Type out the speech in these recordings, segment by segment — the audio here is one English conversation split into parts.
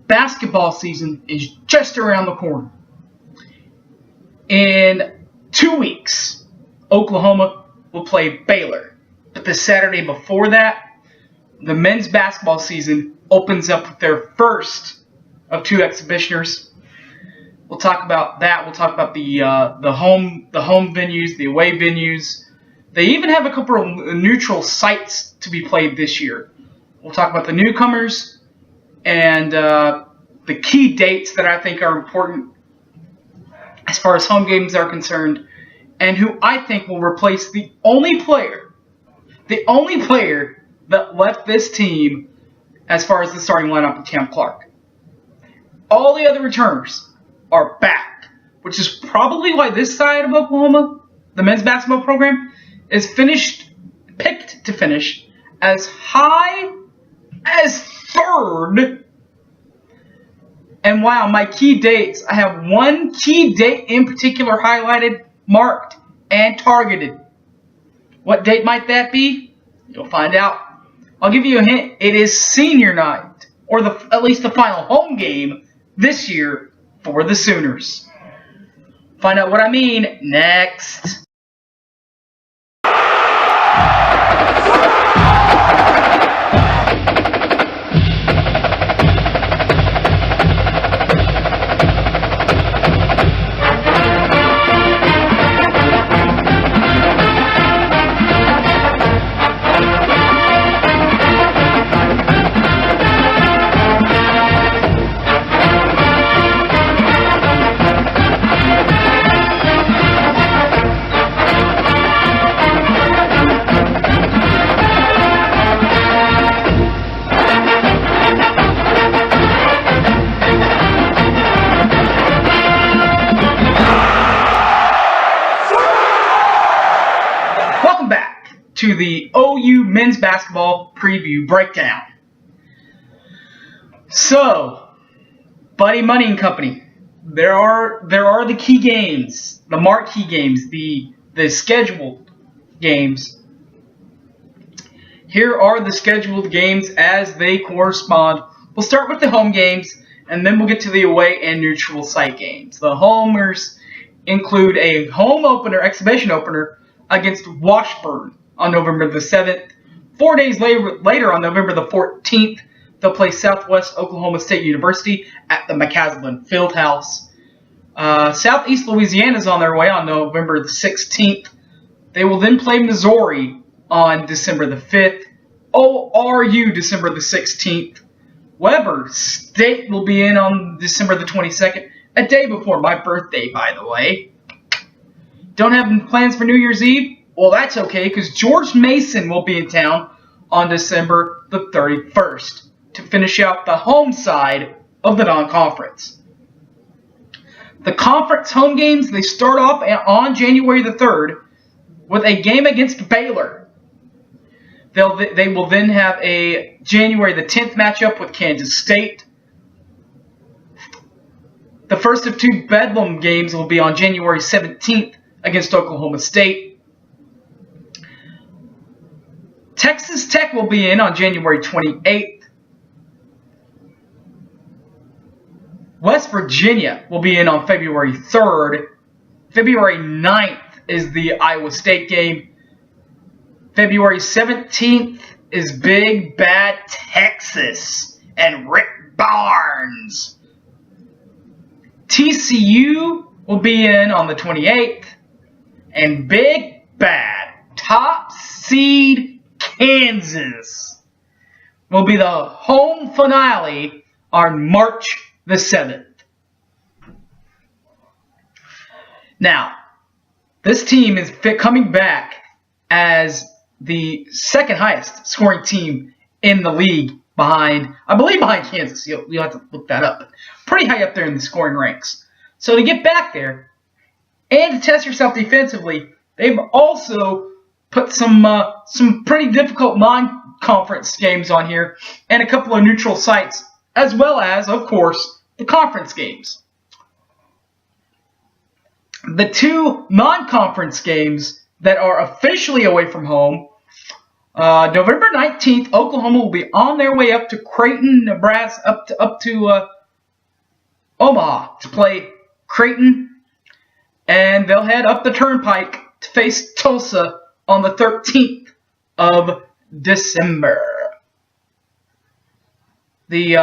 basketball season is just around the corner. In 2 weeks, Oklahoma will play Baylor. But the Saturday before that, the men's basketball season opens up with their first of 2 exhibitioners. We'll talk about that. We'll talk about the home venues, the away venues. They even have a couple of neutral sites to be played this year. We'll talk about the newcomers and the key dates that I think are important as far as home games are concerned, and who I think will replace the only player that left this team as far as the starting lineup with Cam Clark. All the other returners are back, which is probably why this side of Oklahoma, the men's basketball program, is picked to finish as high as 3rd. And wow, my key dates, I have one key date in particular highlighted, marked, and targeted. What date might that be? You'll find out. I'll give you a hint. It is senior night, or at least the final home game this year for the Sooners. Find out what I mean next. To the OU men's basketball preview breakdown. So, Buddy Money and Company. There are the key games, the marquee games, the scheduled games. Here are the scheduled games as they correspond. We'll start with the home games, and then we'll get to the away and neutral site games. The homers include a home opener, exhibition opener, against Washburn on November the 7th. 4 days later, on November the 14th, they'll play Southwest Oklahoma State University at the McCaslin Fieldhouse. Southeast Louisiana is on their way on November the 16th. They will then play Missouri on December the 5th. ORU December the 16th. Weber State will be in on December the 22nd, a day before my birthday, by the way. Don't have plans for New Year's Eve? Well, that's okay, because George Mason will be in town on December the 31st to finish out the home side of the non-conference. The conference home games, they start off on January the 3rd with a game against Baylor. They will then have a January the 10th matchup with Kansas State. The first of 2 Bedlam games will be on January 17th against Oklahoma State. Texas Tech will be in on January 28th. West Virginia will be in on February 3rd. February 9th is the Iowa State game. February 17th is Big Bad Texas and Rick Barnes. TCU will be in on the 28th. And Big Bad top seed Kansas will be the home finale on March the 7th. Now, this team is coming back as the second highest scoring team in the league behind Kansas. You'll have to look that up. Pretty high up there in the scoring ranks. So to get back there and to test yourself defensively, they've also put some pretty difficult non-conference games on here and a couple of neutral sites, as well as, of course, the conference games. The 2 non-conference games that are officially away from home, November 19th, Oklahoma will be on their way up to Creighton, Nebraska, up to Omaha to play Creighton, and they'll head up the turnpike to face Tulsa on the 13th of December. The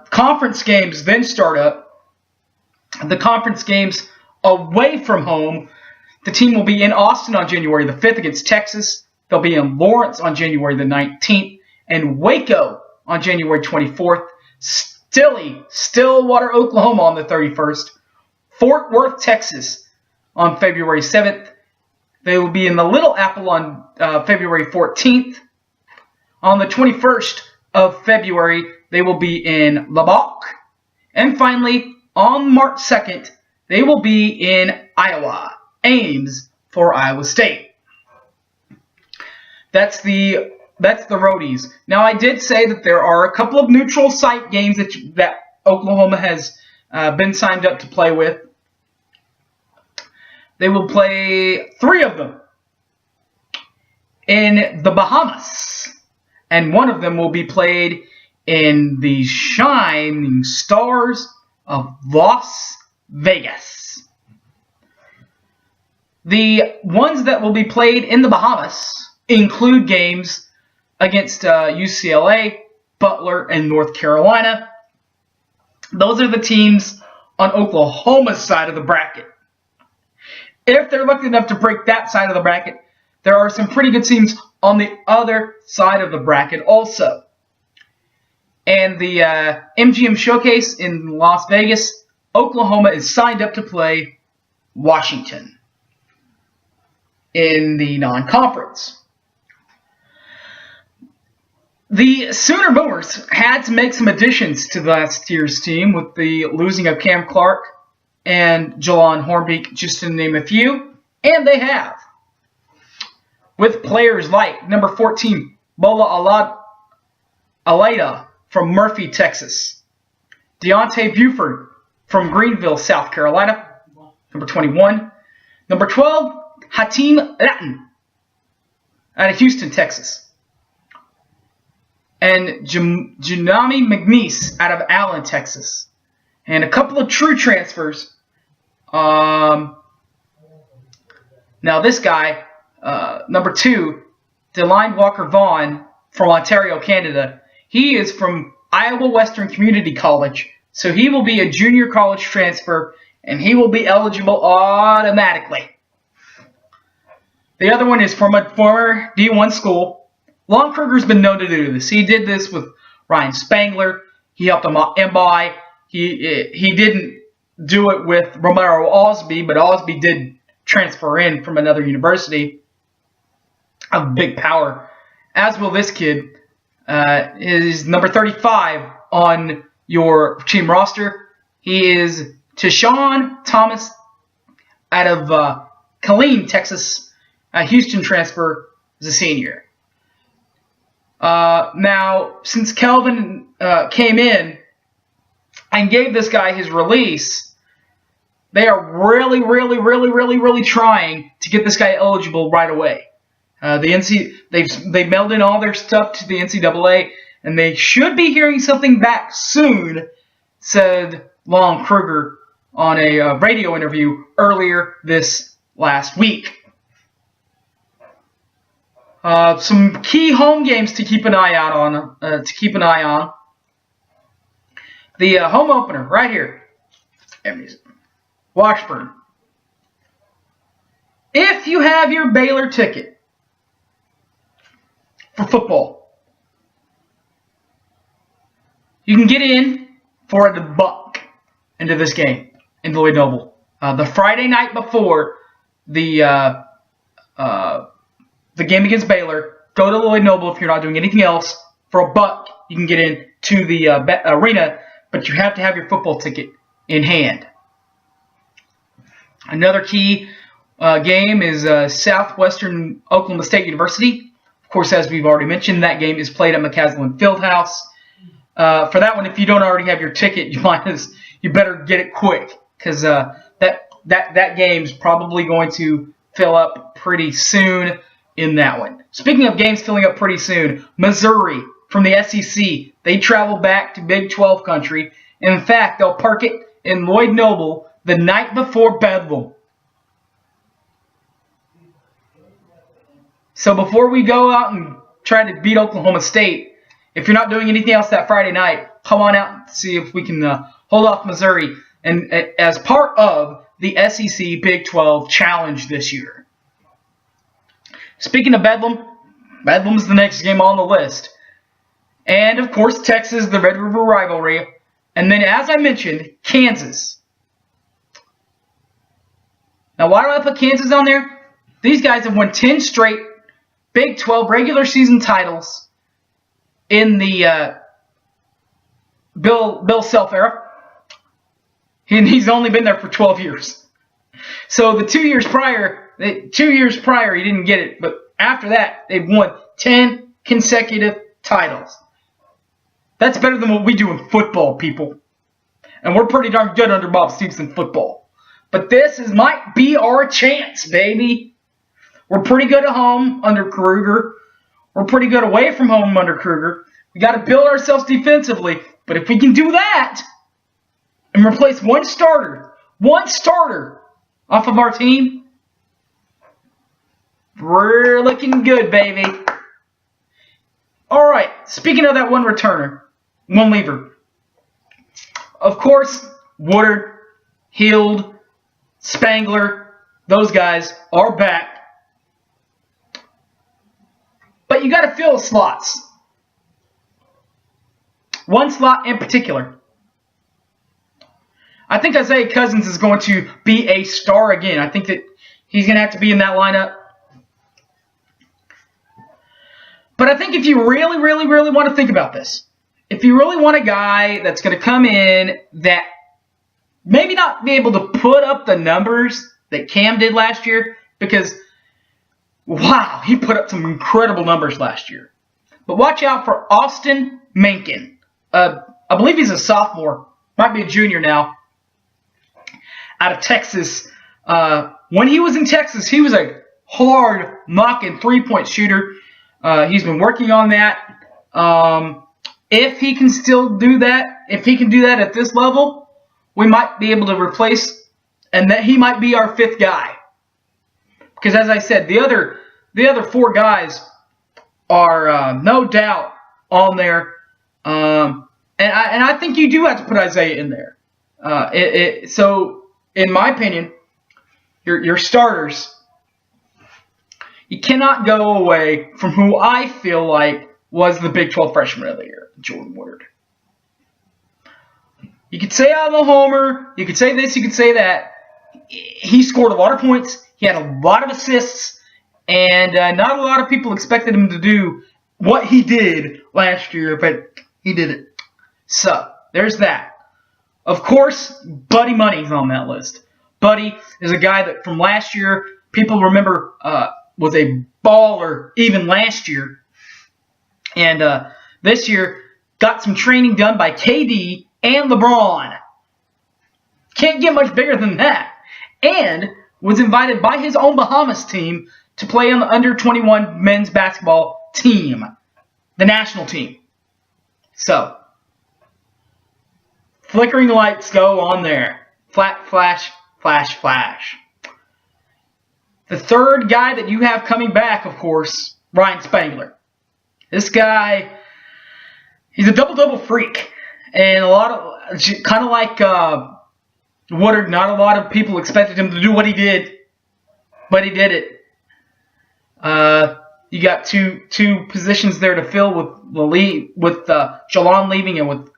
conference games then start up. The conference games away from home, the team will be in Austin on January the 5th against Texas. They'll be in Lawrence on January the 19th and Waco on January 24th. Stillwater, Oklahoma on the 31st. Fort Worth, Texas on February 7th. They will be in the Little Apple on February 14th. On the 21st of February, they will be in Lubbock. And finally, on March 2nd, they will be in Iowa, Ames for Iowa State. That's the roadies. Now, I did say that there are a couple of neutral site games that Oklahoma has been signed up to play with. They will play 3 of them in the Bahamas, and one of them will be played in the Shining Stars of Las Vegas. The ones that will be played in the Bahamas include games against UCLA, Butler, and North Carolina. Those are the teams on Oklahoma's side of the bracket. If they're lucky enough to break that side of the bracket, there are some pretty good teams on the other side of the bracket also. And the MGM Showcase in Las Vegas, Oklahoma is signed up to play Washington in the non-conference. The Sooner Boomers had to make some additions to last year's team with the losing of Cam Clark and Jalon Hornbeak, just to name a few, and they have. With players like number 14, Bola Alada from Murphy, Texas. Deontay Buford from Greenville, South Carolina, number 21. Number 12, Hatim Latin out of Houston, Texas. And Junami McNeese out of Allen, Texas. And a couple of true transfers. Now this guy, number 2, Deline Walker-Vaughn from Ontario, Canada. He is from Iowa Western Community College. So he will be a junior college transfer, and he will be eligible automatically. The other one is from a former D1 school. Lon Kruger's been known to do this. He did this with Ryan Spangler. He helped him out MBI. He didn't do it with Romero Osby, but Osby did transfer in from another university of big power. As will this kid. Is number 35 on your team roster. He is Tashawn Thomas out of Killeen, Texas. Houston transfer as a senior. Now, since Kelvin came in and gave this guy his release, they are really trying to get this guy eligible right away. They've mailed in all their stuff to the NCAA, and they should be hearing something back soon, said Lon Kruger on a radio interview earlier this last week. Some key home games to keep an eye out on. The home opener right here, Washburn. If you have your Baylor ticket for football, you can get in for $1 into this game in Lloyd Noble. The Friday night before the game against Baylor, go to Lloyd Noble if you're not doing anything else. For $1, you can get in to the arena, but you have to have your football ticket in hand. Another key game is Southwestern Oklahoma State University. Of course, as we've already mentioned, that game is played at McCaslin Fieldhouse. For that one, if you don't already have your ticket, you better get it quick, because that game's probably going to fill up pretty soon in that one. Speaking of games filling up pretty soon, Missouri from the SEC, they travel back to Big 12 country. In fact, they'll park it in Lloyd Noble the night before Bedlam. So before we go out and try to beat Oklahoma State, if you're not doing anything else that Friday night, come on out and see if we can hold off Missouri and as part of the SEC Big 12 Challenge this year. Speaking of Bedlam, Bedlam's the next game on the list. And, of course, Texas, the Red River rivalry. And then, as I mentioned, Kansas. Now, why do I put Kansas on there? These guys have won 10 straight Big 12 regular season titles in the Bill Self era. And he's only been there for 12 years. So the 2 years prior, he didn't get it. But after that, they've won 10 consecutive titles. That's better than what we do in football, people. And we're pretty darn good under Bob Stoops in football. But this might be our chance, baby. We're pretty good at home under Kruger. We're pretty good away from home under Kruger. We got to build ourselves defensively. But if we can do that and replace one starter off of our team, we're looking good, baby. All right, speaking of that one returner, one leaver. Of course, Woodard, Hield, Spangler, those guys are back. But you got to fill slots. One slot in particular. I think Isaiah Cousins is going to be a star again. I think that he's going to have to be in that lineup. But I think if you really, really, really want to think about this, if you really want a guy that's going to come in that maybe not be able to put up the numbers that Cam did last year, because, wow, he put up some incredible numbers last year. But watch out for Austin Menken. I believe he's a sophomore, might be a junior now, out of Texas. When he was in Texas, he was a hard knocking three-point shooter. He's been working on that. If he can still do that, if he can do that at this level, we might be able to replace, and that he might be our fifth guy. Because as I said, the other four guys are no doubt on there. And I think you do have to put Isaiah in there. So, in my opinion, your starters, you cannot go away from who I feel like was the Big 12 freshman of the year, Jordan Woodard. You could say I'm a homer, you could say this, you could say that. He scored a lot of points, he had a lot of assists, and not a lot of people expected him to do what he did last year, but he did it. So, there's that. Of course, Buddy Money's on that list. Buddy is a guy that from last year, people remember was a baller even last year. And this year, got some training done by KD and LeBron. Can't get much bigger than that. And was invited by his own Bahamas team to play on the under-21 men's basketball team, the national team. So, flickering lights go on there. Flash, flash, flash. The third guy that you have coming back, of course, Ryan Spangler. This guy, he's a double-double freak. And kind of like Woodard, not a lot of people expected him to do what he did, but he did it. You got two positions there to fill with Jalon leaving and with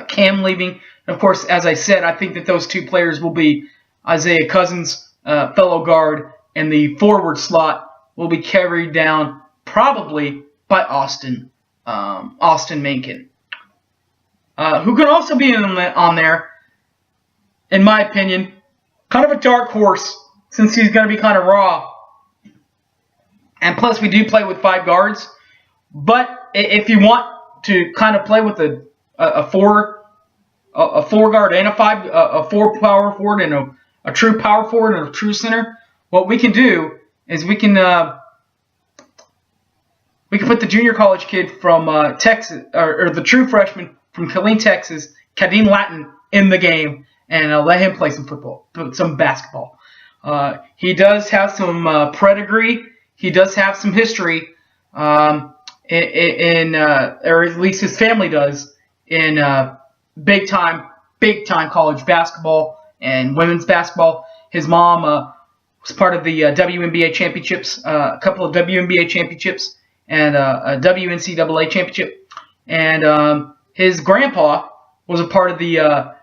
Cam leaving. And of course, as I said, I think that those two players will be Isaiah Cousins, fellow guard, and the forward slot will be carried down probably by Austin Menken, who can also be on there, in my opinion, kind of a dark horse since he's going to be kind of raw. And plus, we do play with five guards. But if you want to kind of play with a four guard and a four power forward and a true power forward and a true center, what we can do is we can put the junior college kid from Texas, or the true freshman from Killeen, Texas, Kadeem Latin, in the game, and let him play some football, some basketball. He does have some pedigree. He does have some history, or at least his family does, in big time college basketball and women's basketball. His mom was part of the WNBA championships, a couple of WNBA championships, and a WNCAA championship. And his grandpa was a part of the.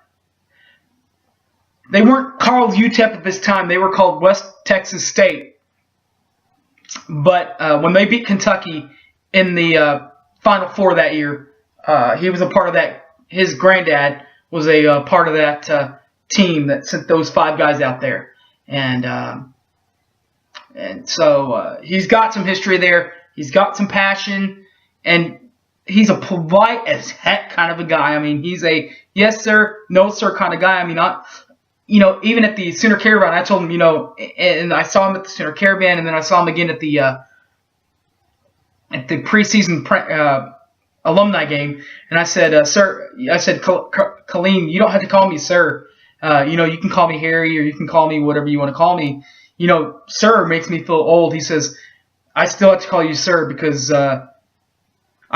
They weren't called UTEP at this time. They were called West Texas State. But when they beat Kentucky in the Final Four that year, he was a part of that. His granddad was a part of that team that sent those 5 guys out there. And so he's got some history there. He's got some passion. And he's a polite as heck kind of a guy. I mean, he's a yes, sir, no, sir kind of guy. I mean, even at the Sooner Caravan, I told him, and I saw him at the Sooner Caravan, and then I saw him again at the preseason alumni game, and I said, sir, Kaleem, you don't have to call me sir. You can call me Harry, or you can call me whatever you want to call me. Sir makes me feel old. He says, I still have to call you sir because I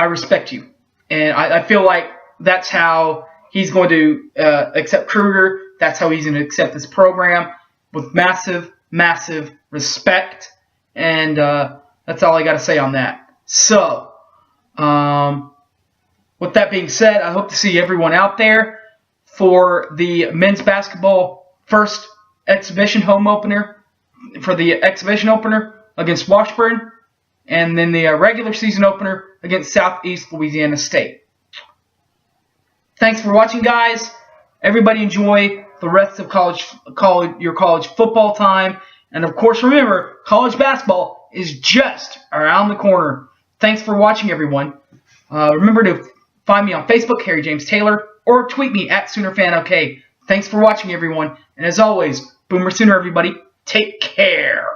respect you. And I feel like that's how he's going to accept Kruger. That's how he's going to accept this program, with massive, massive respect. And that's all I got to say on that. So, with that being said, I hope to see everyone out there for the men's basketball first exhibition home opener, for the exhibition opener against Washburn, and then the regular season opener against Southeast Louisiana State. Thanks for watching, guys. Everybody enjoy the rest of your college football time. And, of course, remember, college basketball is just around the corner. Thanks for watching, everyone. Remember to find me on Facebook, Harry James Taylor, or tweet me at SoonerFanOK. Thanks for watching, everyone. And as always, Boomer Sooner, everybody. Take care.